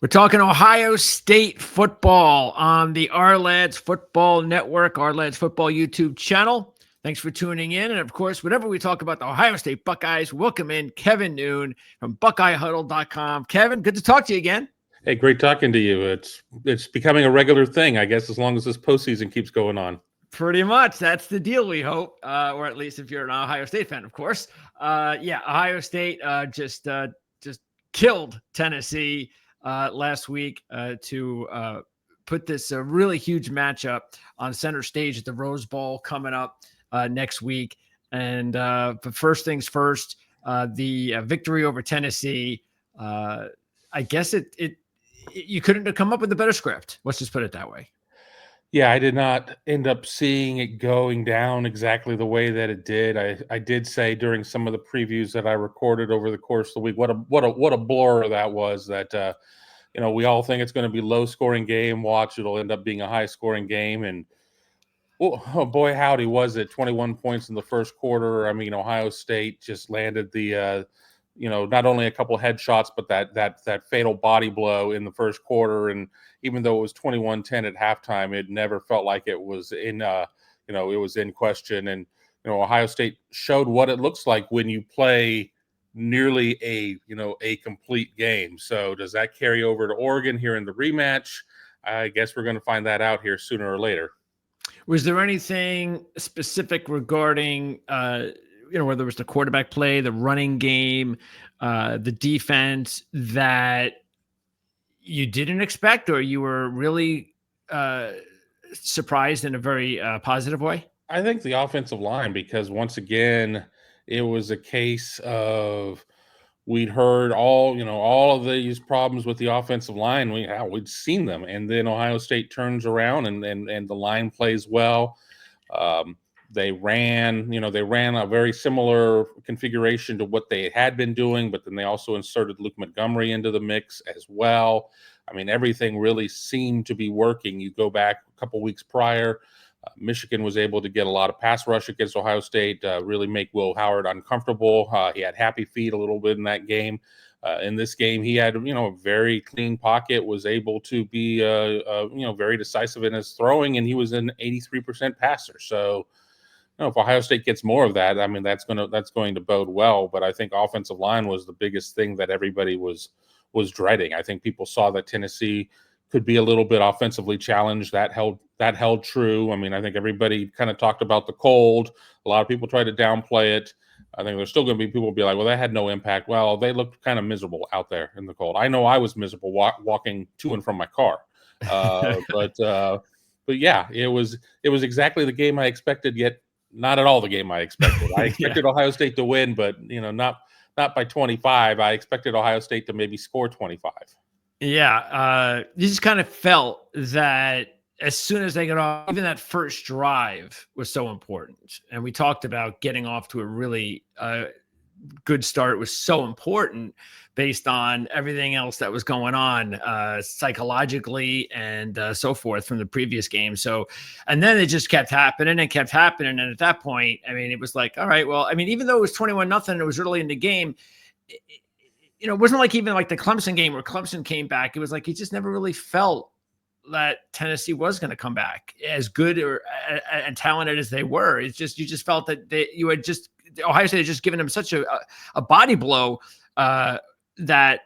We're talking Ohio State football on the Our Football Network, Our Football YouTube channel. Thanks for tuning in. And of course, whenever we talk about the Ohio State Buckeyes, welcome in Kevin Noon from BuckeyeHuddle.com. Kevin, good to talk to you again. Hey, great talking to you. It's becoming a regular thing, I guess, as long as this postseason keeps going on. Pretty much. That's the deal, we hope, or at least if you're an Ohio State fan, of course. Ohio State just killed Tennessee last week to put this really huge matchup on center stage at the Rose Bowl coming up next week. And but first things first, the victory over Tennessee. I guess you couldn't have come up with a better script. Let's just put it that way. Yeah, I did not end up seeing it going down exactly the way that it did. I did say during some of the previews that I recorded over the course of the week, what a blur that was. That we all think it's going to be low scoring game. Watch, it'll end up being a high scoring game, and oh boy, howdy, was it 21 points in the first quarter. I mean, Ohio State just landed the not only a couple headshots, but that fatal body blow in the first quarter. And even though it was 21-10 at halftime, it never felt like it was in it was in question. And Ohio State showed what it looks like when you play nearly a complete game. So does that carry over to Oregon here in the rematch? I guess we're going to find that out here sooner or later. Was there anything specific regarding whether it was the quarterback play, the running game, the defense that you didn't expect, or you were really surprised in a very positive way? I think the offensive line, because once again, it was a case of we'd heard all of these problems with the offensive line. We'd seen them, and then Ohio State turns around and the line plays well. They ran a very similar configuration to what they had been doing, but then they also inserted Luke Montgomery into the mix as well. I mean, everything really seemed to be working. You go back a couple weeks prior, Michigan was able to get a lot of pass rush against Ohio State, really make Will Howard uncomfortable. He had happy feet a little bit in that game. In this game, he had a very clean pocket, was able to be very decisive in his throwing, and he was an 83% passer. So if Ohio State gets more of that, I mean, that's going to bode well. But I think offensive line was the biggest thing that everybody was dreading. I think people saw that Tennessee could be a little bit offensively challenged. That held true. I mean, I think everybody kind of talked about the cold. A lot of people tried to downplay it. I think there's still going to be people be like, well, that had no impact. Well, they looked kind of miserable out there in the cold. I know I was miserable walking to and from my car. But yeah, it was exactly the game I expected, yet not at all the game I expected. I expected Ohio State to win, but not by 25. I expected Ohio State to maybe score 25. Yeah, you just kind of felt that as soon as they got off, even that first drive was so important. And we talked about getting off to a really good start was so important based on everything else that was going on psychologically and so forth from the previous game. So, and then it just kept happening and kept happening. And at that point, I mean, it was like, all right, well, I mean, even though it was 21-0, it was early in the game. It wasn't like even like the Clemson game where Clemson came back. It was like, he just never really felt that Tennessee was going to come back as good or and talented as they were. It's just, you just felt that Ohio State had just given them such a body blow that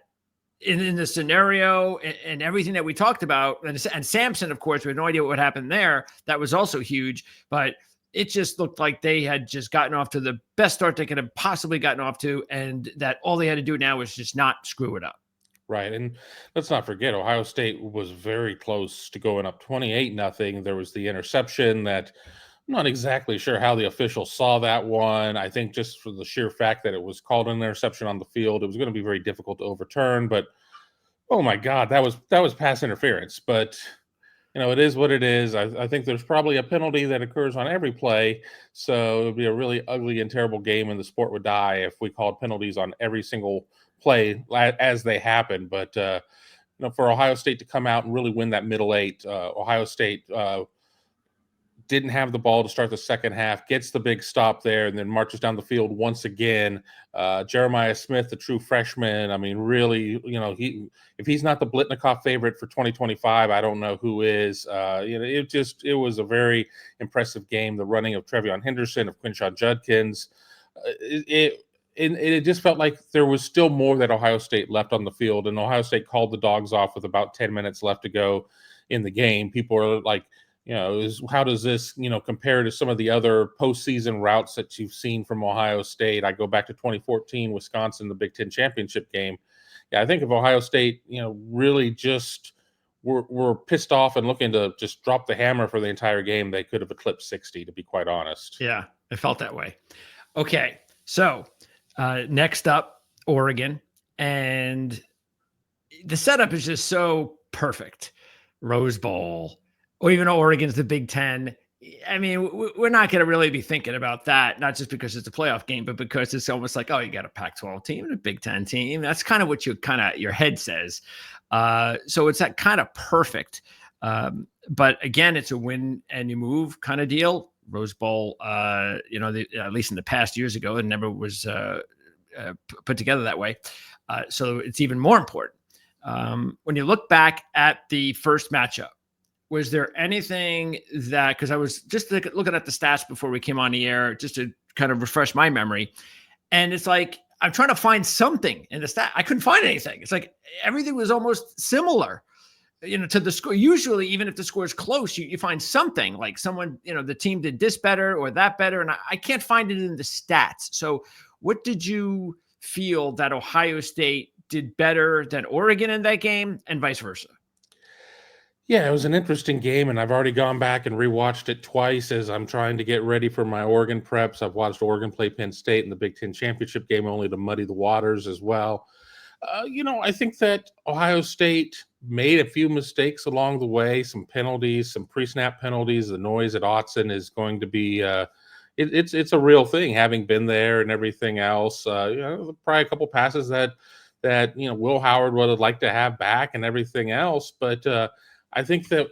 in the scenario and everything that we talked about, and Samson, of course, we had no idea what would happen there. That was also huge, but it just looked like they had just gotten off to the best start they could have possibly gotten off to, and that all they had to do now was just not screw it up. Right. And let's not forget, Ohio State was very close to going up 28-0. There was the interception that I'm not exactly sure how the officials saw that one. I think just for the sheer fact that it was called an interception on the field, it was going to be very difficult to overturn. But oh my God, that was pass interference. But it is what it is. I think there's probably a penalty that occurs on every play. So it would be a really ugly and terrible game, and the sport would die if we called penalties on every single play as they happen. But for Ohio State to come out and really win that middle eight, Ohio State didn't have the ball to start the second half, gets the big stop there, and then marches down the field once again. Jeremiah Smith, the true freshman, I mean, really, if he's not the Blitnikoff favorite for 2025, I don't know who is. It was a very impressive game. The running of Trevion Henderson, of Quinshon Judkins, it just felt like there was still more that Ohio State left on the field, and Ohio State called the dogs off with about 10 minutes left to go in the game. People are like, how does this, compare to some of the other postseason routes that you've seen from Ohio State? I go back to 2014, Wisconsin, the Big Ten championship game. Yeah, I think if Ohio State, really just were pissed off and looking to just drop the hammer for the entire game, they could have eclipsed 60, to be quite honest. Yeah, it felt that way. Okay, so next up, Oregon. And the setup is just so perfect. Rose Bowl, or even though Oregon's the Big Ten. I mean, we're not going to really be thinking about that, not just because it's a playoff game, but because it's almost like, oh, you got a Pac-12 team and a Big Ten team. That's kind of what your head says. So it's that kind of perfect. But again, it's a win and you move kind of deal. Rose Bowl, at least in the past years ago, it never was put together that way. So it's even more important. When you look back at the first matchup, was there anything that, because I was just looking at the stats before we came on the air, just to kind of refresh my memory. And it's like, I'm trying to find something in the stat. I couldn't find anything. It's like everything was almost similar, to the score. Usually, even if the score is close, you find something like someone, the team did this better or that better. And I can't find it in the stats. So what did you feel that Ohio State did better than Oregon in that game and vice versa? Yeah, it was an interesting game, and I've already gone back and rewatched it twice as I'm trying to get ready for my Oregon preps. I've watched Oregon play Penn State in the Big Ten championship game only to muddy the waters as well. I think that Ohio State made a few mistakes along the way, some penalties, some pre-snap penalties. The noise at Autzen is going to be it's a real thing, having been there and everything else. Probably a couple passes that Will Howard would have liked to have back and everything else, but I think that,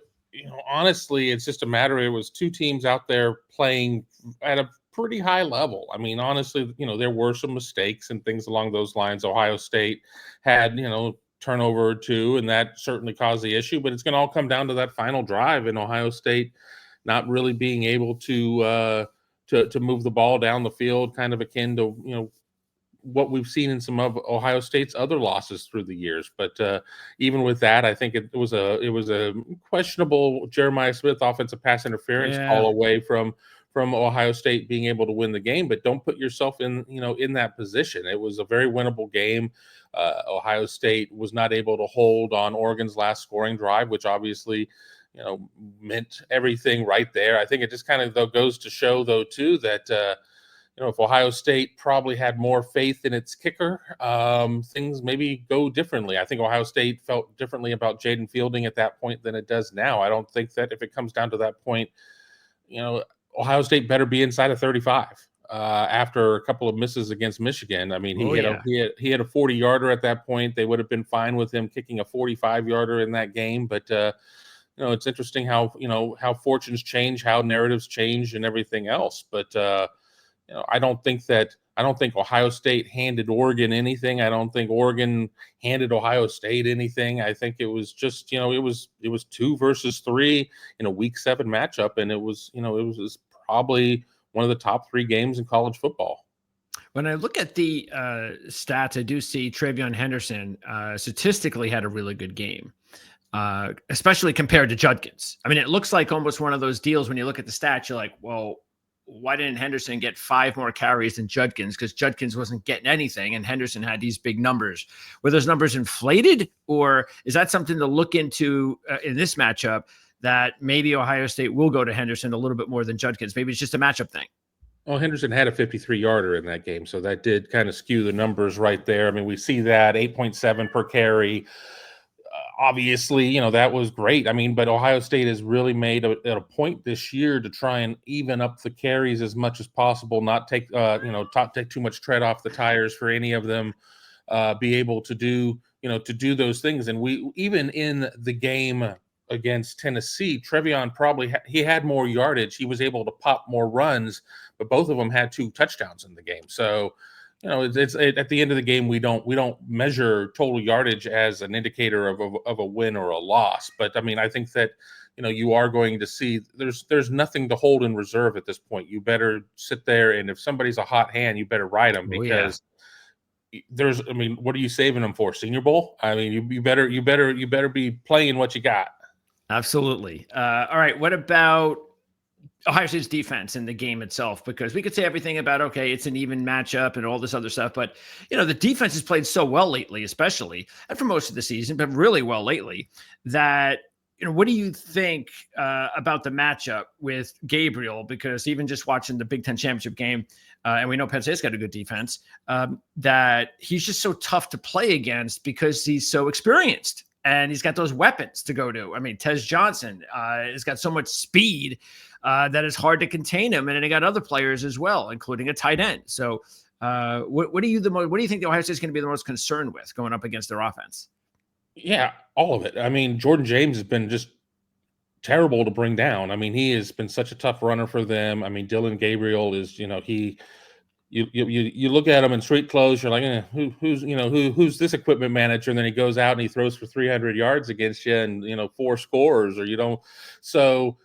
honestly, it's just a matter. It was two teams out there playing at a pretty high level. I mean, honestly, there were some mistakes and things along those lines. Ohio State had, turnover or two, and that certainly caused the issue. But it's going to all come down to that final drive, and Ohio State not really being able to move the ball down the field, kind of akin to what we've seen in some of Ohio State's other losses through the years. But even with that, I think it was a questionable Jeremiah Smith offensive pass interference call away from Ohio State being able to win the game. But don't put yourself in that position. It was a very winnable game. Ohio State was not able to hold on Oregon's last scoring drive, which obviously meant everything right there. I think it just kind of goes to show though too that if Ohio State probably had more faith in its kicker, things maybe go differently. I think Ohio State felt differently about Jaden Fielding at that point than it does now. I don't think that if it comes down to that point, Ohio State better be inside of 35 after a couple of misses against Michigan. I mean, he had a 40-yarder at that point. They would have been fine with him kicking a 45-yarder in that game, but it's interesting how fortunes change, how narratives change, and everything else. But I don't think Ohio State handed Oregon anything. I don't think Oregon handed Ohio State anything. I think it was just, it was 2 versus 3 in a Week 7 matchup, and it was probably one of the top 3 games in college football. When I look at the stats, I do see Trevion Henderson statistically had a really good game, especially compared to Judkins. I mean, it looks like almost one of those deals when you look at the stats, you're like, well, why didn't Henderson get 5 more carries than Judkins? Because Judkins wasn't getting anything, and Henderson had these big numbers. Were those numbers inflated, or is that something to look into in this matchup that maybe Ohio State will go to Henderson a little bit more than Judkins? Maybe it's just a matchup thing. Well, Henderson had a 53-yarder in that game, so that did kind of skew the numbers right there. I mean, we see that 8.7 per carry. Obviously, that was great. I mean, but Ohio State has really made a point this year to try and even up the carries as much as possible, not take too much tread off the tires for any of them, be able to do those things. And we, even in the game against Tennessee, Trevion probably he had more yardage. He was able to pop more runs, but both of them had 2 touchdowns in the game. So, it's at the end of the game, we don't measure total yardage as an indicator of a win or a loss. But I mean, I think that you are going to see there's nothing to hold in reserve at this point. You better sit there, and if somebody's a hot hand, you better ride them, because I mean, what are you saving them for? Senior Bowl? I mean, you better be playing what you got. Absolutely. All right. What about Ohio State's defense in the game itself? Because we could say everything about, okay, it's an even matchup and all this other stuff, but the defense has played so well lately, especially, and for most of the season, but really well lately, that what do you think about the matchup with Gabriel? Because even just watching the Big Ten championship game, and we know Penn State's got a good defense, that he's just so tough to play against because he's so experienced and he's got those weapons to go to. I mean, Tez Johnson has got so much speed that it's hard to contain him, and then he got other players as well, including a tight end. So, what do you think the Ohio State's going to be the most concerned with going up against their offense? Yeah, all of it. I mean, Jordan James has been just terrible to bring down. I mean, he has been such a tough runner for them. I mean, Dillon Gabriel is, you look at him in street clothes, you're like, who's this equipment manager? And then he goes out and he throws for 300 yards against you and 4 scores, or So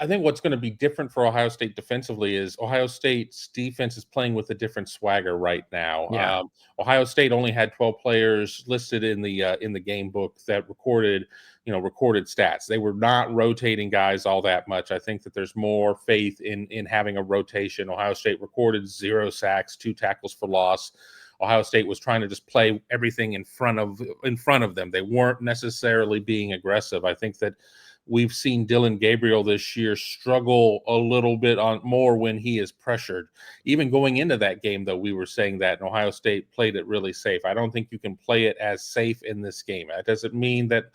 I think what's going to be different for Ohio State defensively is Ohio State's defense is playing with a different swagger right now. Yeah. Ohio State only had 12 players listed in the game book that recorded stats. They were not rotating guys all that much. I think that there's more faith in having a rotation. Ohio State recorded 0 sacks, 2 tackles for loss. Ohio State was trying to just play everything in front of them. They weren't necessarily being aggressive. I think that we've seen Dillon Gabriel this year struggle a little bit more when he is pressured. Even going into that game, though, we were saying that Ohio State played it really safe. I don't think you can play it as safe in this game. That doesn't mean that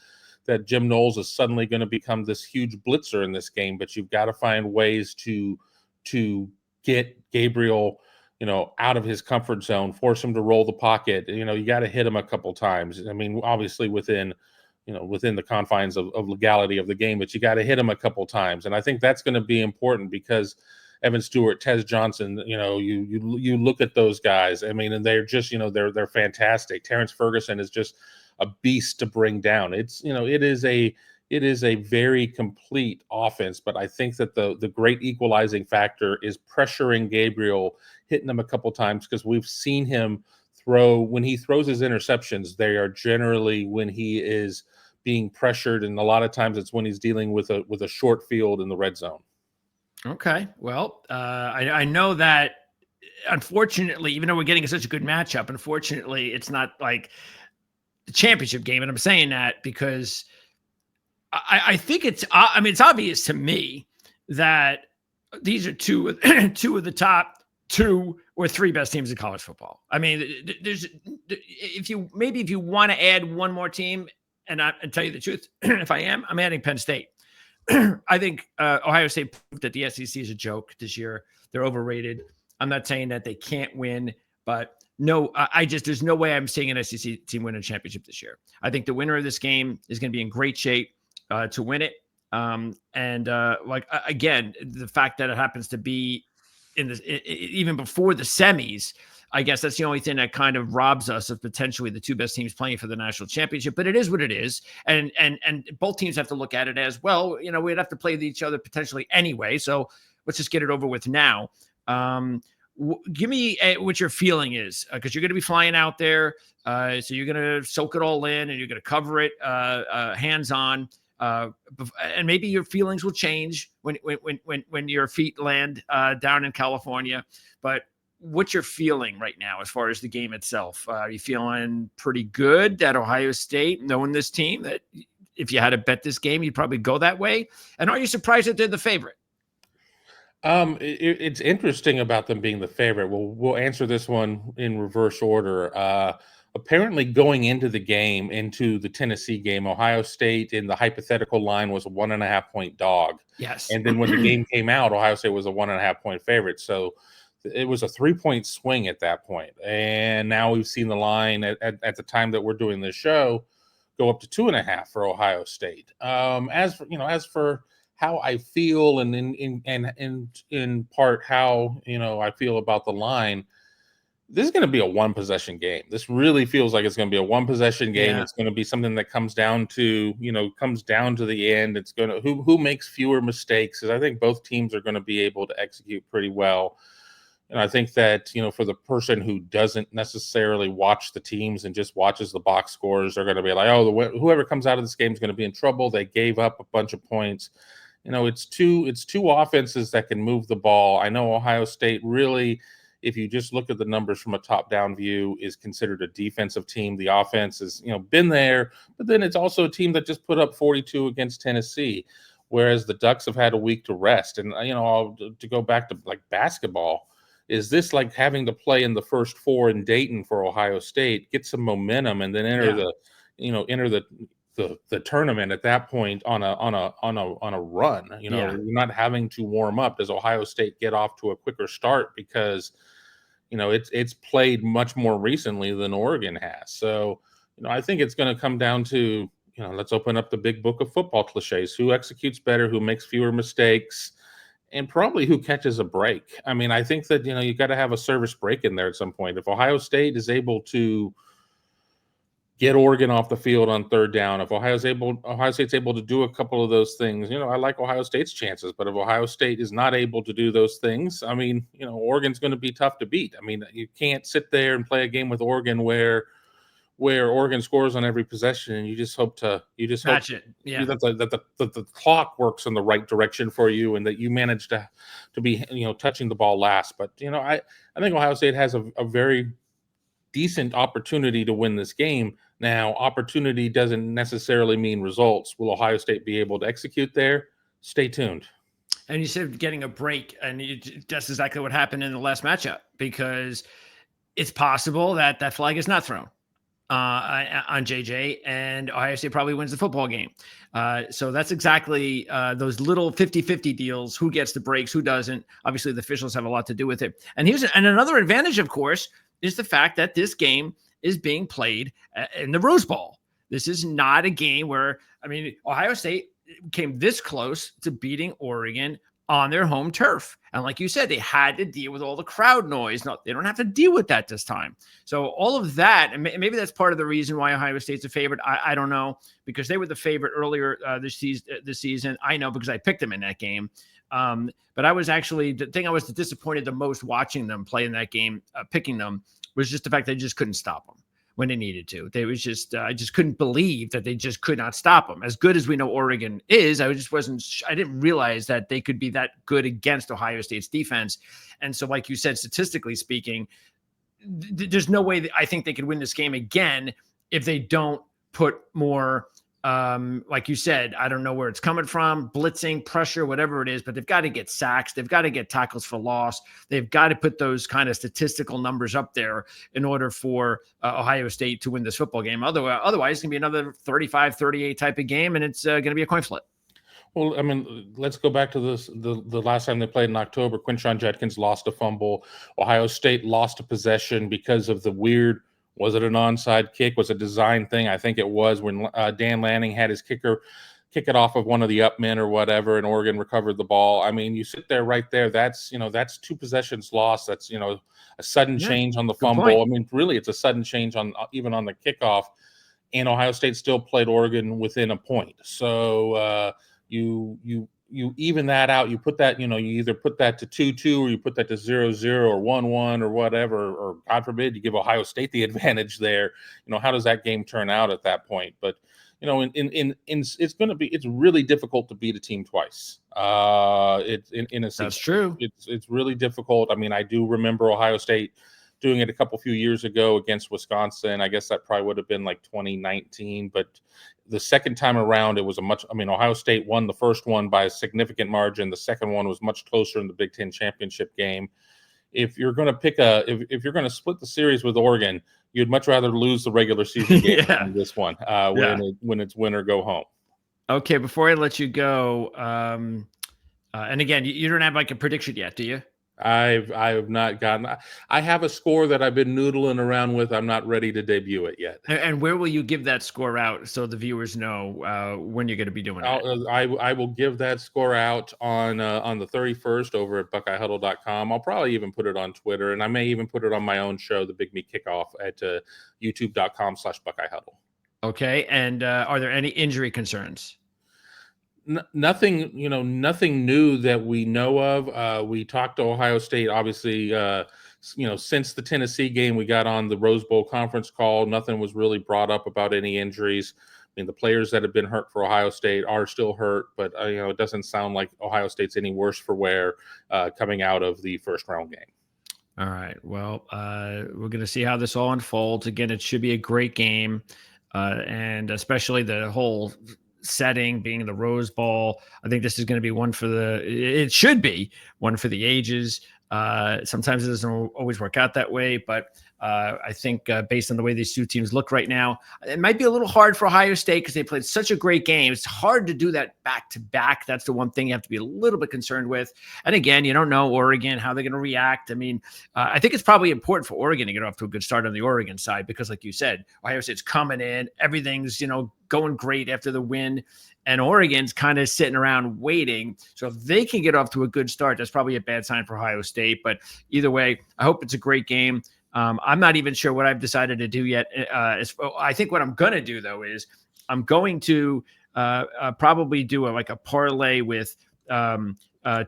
Jim Knowles is suddenly going to become this huge blitzer in this game, but you've got to find ways to get Gabriel out of his comfort zone, force him to roll the pocket. You got to hit him a couple times. I mean, obviously within the confines of legality of the game, but you got to hit him a couple times. And I think that's going to be important because Evan Stewart, Tez Johnson, you look at those guys. I mean, and they're just, they're fantastic. Terrence Ferguson is just a beast to bring down. It is a very complete offense, but I think that the great equalizing factor is pressuring Gabriel, hitting him a couple times, because we've seen him when he throws his interceptions, they are generally when he is being pressured, and a lot of times it's when he's dealing with a short field in the red zone. Okay, well, I know that unfortunately, even though we're getting such a good matchup, unfortunately, it's not like the championship game, and I'm saying that because I think it's obvious to me that these are two of the top 2 or 3 best teams in college football. I mean, if you want to add one more team, and tell you the truth, I'm adding Penn State. I think Ohio State proved that the SEC is a joke this year. They're overrated. I'm not saying that they can't win, but no, there's no way I'm seeing an SEC team win a championship this year. I think the winner of this game is going to be in great shape to win it. Again, the fact that it happens to be even before the semis, I guess that's the only thing that kind of robs us of potentially the 2 best teams playing for the national championship. But it is what it is, and both teams have to look at it as well. We'd have to play each other potentially anyway, so let's just get it over with now. Give me what your feeling is, because you're going to be flying out there, so you're going to soak it all in, and you're going to cover it hands on. And maybe your feelings will change when your feet land down in California. But what's your feeling right now as far as the game itself? Are you feeling pretty good that Ohio State, knowing this team, that if you had to bet this game, you'd probably go that way? And are you surprised that they're the favorite? It's interesting about them being the favorite. We'll answer this one in reverse order. Apparently going into the Tennessee game, Ohio State in the hypothetical line was a 1.5 point dog. Yes. And then when the game came out, Ohio State was a 1.5 point favorite. So it was a 3-point swing at that point. And now we've seen the line at the time that we're doing this show go up to 2.5 for Ohio State. As for how I feel, and in part how I feel about the line, this is going to be a one possession game. This really feels like it's going to be a one possession game. Yeah. It's going to be something that comes down to the end. It's going to who makes fewer mistakes, because I think both teams are going to be able to execute pretty well. And I think that, for the person who doesn't necessarily watch the teams and just watches the box scores, they're going to be like, oh, whoever comes out of this game is going to be in trouble. They gave up a bunch of points. It's two offenses that can move the ball. I know Ohio State really, if you just look at the numbers from a top-down view, is considered a defensive team. The offense has, been there, but then it's also a team that just put up 42 against Tennessee, whereas the Ducks have had a week to rest. And, to go back to like basketball, is this like having to play in the first four in Dayton for Ohio State, get some momentum, and then enter the tournament at that point on a run? You're not having to warm up. Does Ohio State get off to a quicker start because it's played much more recently than Oregon has? So I think it's going to come down to let's open up the big book of football cliches: who executes better, who makes fewer mistakes, and probably who catches a break. I mean, I think that you got to have a service break in there at some point. If Ohio State is able to get Oregon off the field on third down, if Ohio State's able to do a couple of those things, I like Ohio State's chances. But if Ohio State is not able to do those things, I mean, Oregon's going to be tough to beat. I mean, you can't sit there and play a game with Oregon where Oregon scores on every possession, and you just hope that the clock works in the right direction for you, and that you manage to be touching the ball last. But I think Ohio State has a very decent opportunity to win this game. Now, opportunity doesn't necessarily mean results. Will Ohio State be able to execute there? Stay tuned. And you said getting a break, and that's exactly what happened in the last matchup, because it's possible that that flag is not thrown on JJ, and Ohio State probably wins the football game. So that's exactly those little 50-50 deals. Who gets the breaks, who doesn't? Obviously, the officials have a lot to do with it. And another advantage, of course, is the fact that this game is being played in the Rose Bowl. This is not a game where, Ohio State came this close to beating Oregon on their home turf. And like you said, they had to deal with all the crowd noise. No, they don't have to deal with that this time. So all of that, and maybe that's part of the reason why Ohio State's a favorite. I don't know, because they were the favorite earlier this season. I know because I picked them in that game. But I was actually, the thing I was disappointed the most watching them play in that game, picking them, was just the fact they just couldn't stop them when they needed to. They was just, I just couldn't believe that they just could not stop them. As good as we know Oregon is, I didn't realize that they could be that good against Ohio State's defense. And so, like you said, statistically speaking, there's no way that I think they could win this game again if they don't put more, like you said, I don't know where it's coming from, blitzing, pressure, whatever it is, but they've got to get sacks. They've got to get tackles for loss. They've got to put those kind of statistical numbers up there in order for Ohio State to win this football game. Otherwise, it's going to be another 35-38 type of game, and it's going to be a coin flip. Well, let's go back to this. The last time they played in October, Quinshon Judkins lost a fumble. Ohio State lost a possession because of the weird, was it an onside kick? Was it a design thing? I think it was, when Dan Lanning had his kicker kick it off of one of the up men or whatever, and Oregon recovered the ball. You sit there right there. That's two possessions lost. That's a sudden change on the fumble. Really, it's a sudden change on even on the kickoff. And Ohio State still played Oregon within a point. So you even that out. You put that, you either put that to 2-2 or you put that to 0-0 or 1-1 or whatever, or God forbid you give Ohio State the advantage there. How does that game turn out at that point? But it's really difficult to beat a team twice. That's true. It's really difficult. I do remember Ohio State doing it a few years ago against Wisconsin. I guess that probably would have been like 2019, but the second time around, it was Ohio State won the first one by a significant margin. The second one was much closer in the Big Ten championship game. If you're going to if you're going to split the series with Oregon, you'd much rather lose the regular season game than this one, when it's win or go home. Okay, before I let you go, and again, you don't have like a prediction yet, do you? I have not gotten. I have a score that I've been noodling around with. I'm not ready to debut it yet. And where will you give that score out so the viewers know when you're going to be doing that? I will give that score out on the 31st over at BuckeyeHuddle.com. I'll probably even put it on Twitter, and I may even put it on my own show, the Big Meat Kickoff, at YouTube.com/BuckeyeHuddle. Okay. And are there any injury concerns? Nothing, nothing new that we know of. We talked to Ohio State, obviously, since the Tennessee game, we got on the Rose Bowl conference call. Nothing was really brought up about any injuries. I mean, the players that have been hurt for Ohio State are still hurt, but it doesn't sound like Ohio State's any worse for wear coming out of the first round game. All right. Well, we're going to see how this all unfolds. Again, it should be a great game, and especially the whole setting being the Rose Bowl. I think this is going to be it should be one for the ages. Sometimes it doesn't always work out that way, but I think based on the way these two teams look right now, it might be a little hard for Ohio State because they played such a great game. It's hard to do that back to back. That's the one thing you have to be a little bit concerned with. And again, you don't know Oregon, how they're going to react. I mean, I think it's probably important for Oregon to get off to a good start on the Oregon side because, like you said, Ohio State's coming in, everything's going great after the win. And Oregon's kind of sitting around waiting. So if they can get off to a good start, that's probably a bad sign for Ohio State. But either way, I hope it's a great game. I'm not even sure what I've decided to do yet. I think what I'm going to do, though, is I'm going to probably do a parlay with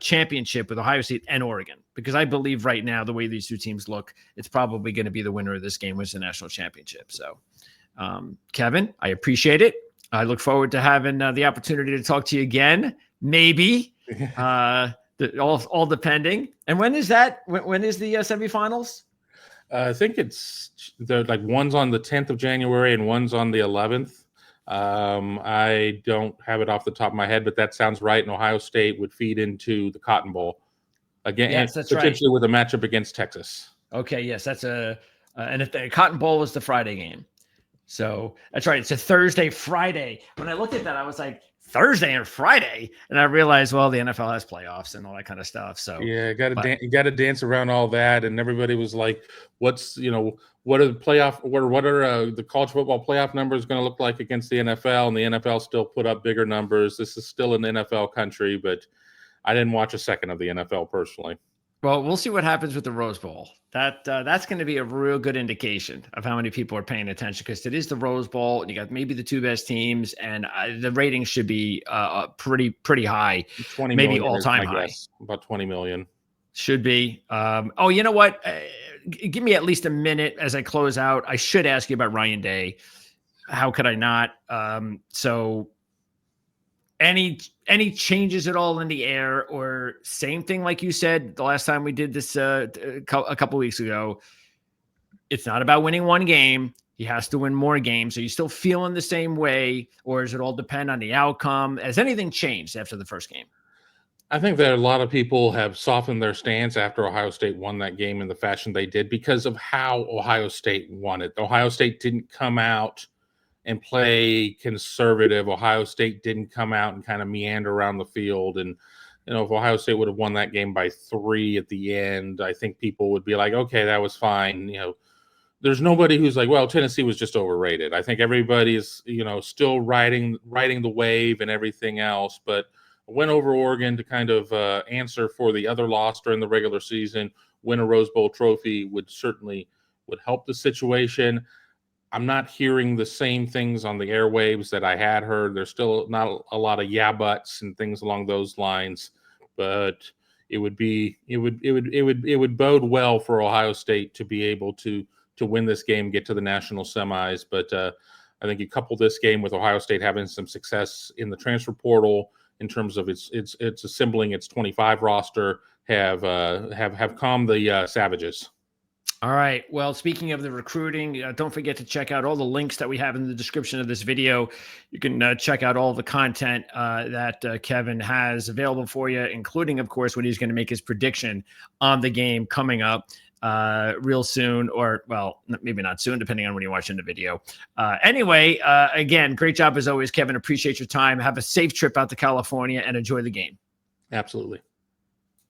championship with Ohio State and Oregon, because I believe right now, the way these two teams look, it's probably going to be the winner of this game wins the national championship. So, Kevin, I appreciate it. I look forward to having the opportunity to talk to you again, maybe, all depending. And when is that? When is the semifinals? I think they're like one's on the 10th of January and one's on the 11th. I don't have it off the top of my head, but that sounds right. And Ohio State would feed into the Cotton Bowl again, yes, that's potentially right, with a matchup against Texas. Okay, yes, that's and if the Cotton Bowl was the Friday game. So that's right. It's a Thursday, Friday. When I looked at that, I was like, Thursday and Friday. And I realized, well, the NFL has playoffs and all that kind of stuff. So yeah, you got to dance around all that. And everybody was like, what are the playoff, what are the college football playoff numbers going to look like against the NFL? And the NFL still put up bigger numbers. This is still an NFL country, but I didn't watch a second of the NFL personally. Well, we'll see what happens with the Rose Bowl. That's going to be a real good indication of how many people are paying attention, because it is the Rose Bowl, and you got maybe the two best teams, and the ratings should be pretty high, 20 maybe all time high. Guess, about 20 million should be. Oh, you know what? Give me at least a minute as I close out. I should ask you about Ryan Day. How could I not? So. Any changes at all in the air, or same thing like you said the last time we did this a couple weeks ago? It's not about winning one game. He has to win more games. Are you still feeling the same way, or does it all depend on the outcome? Has anything changed after the first game? I think that a lot of people have softened their stance after Ohio State won that game in the fashion they did because of how Ohio State won it. Ohio State didn't come out and play conservative. Ohio State didn't come out and kind of meander around the field. And, if Ohio State would have won that game by 3 at the end, I think people would be like, okay, that was fine. There's nobody who's like, well, Tennessee was just overrated. I think everybody's, still riding the wave and everything else, but went over Oregon to kind of answer for the other loss during the regular season. Win a Rose Bowl trophy would help the situation. I'm not hearing the same things on the airwaves that I had heard. There's still not a lot of yeah buts and things along those lines, but it would bode well for Ohio State to be able to win this game, get to the national semis. But I think you couple this game with Ohio State having some success in the transfer portal in terms of its assembling its 25 roster, have calmed the Savages. All right. Well, speaking of the recruiting, don't forget to check out all the links that we have in the description of this video. You can check out all the content that Kevin has available for you, including, of course, when he's going to make his prediction on the game coming up real soon, or, well, maybe not soon, depending on when you're watching the video. Anyway, again, great job as always, Kevin. Appreciate your time. Have a safe trip out to California and enjoy the game. Absolutely.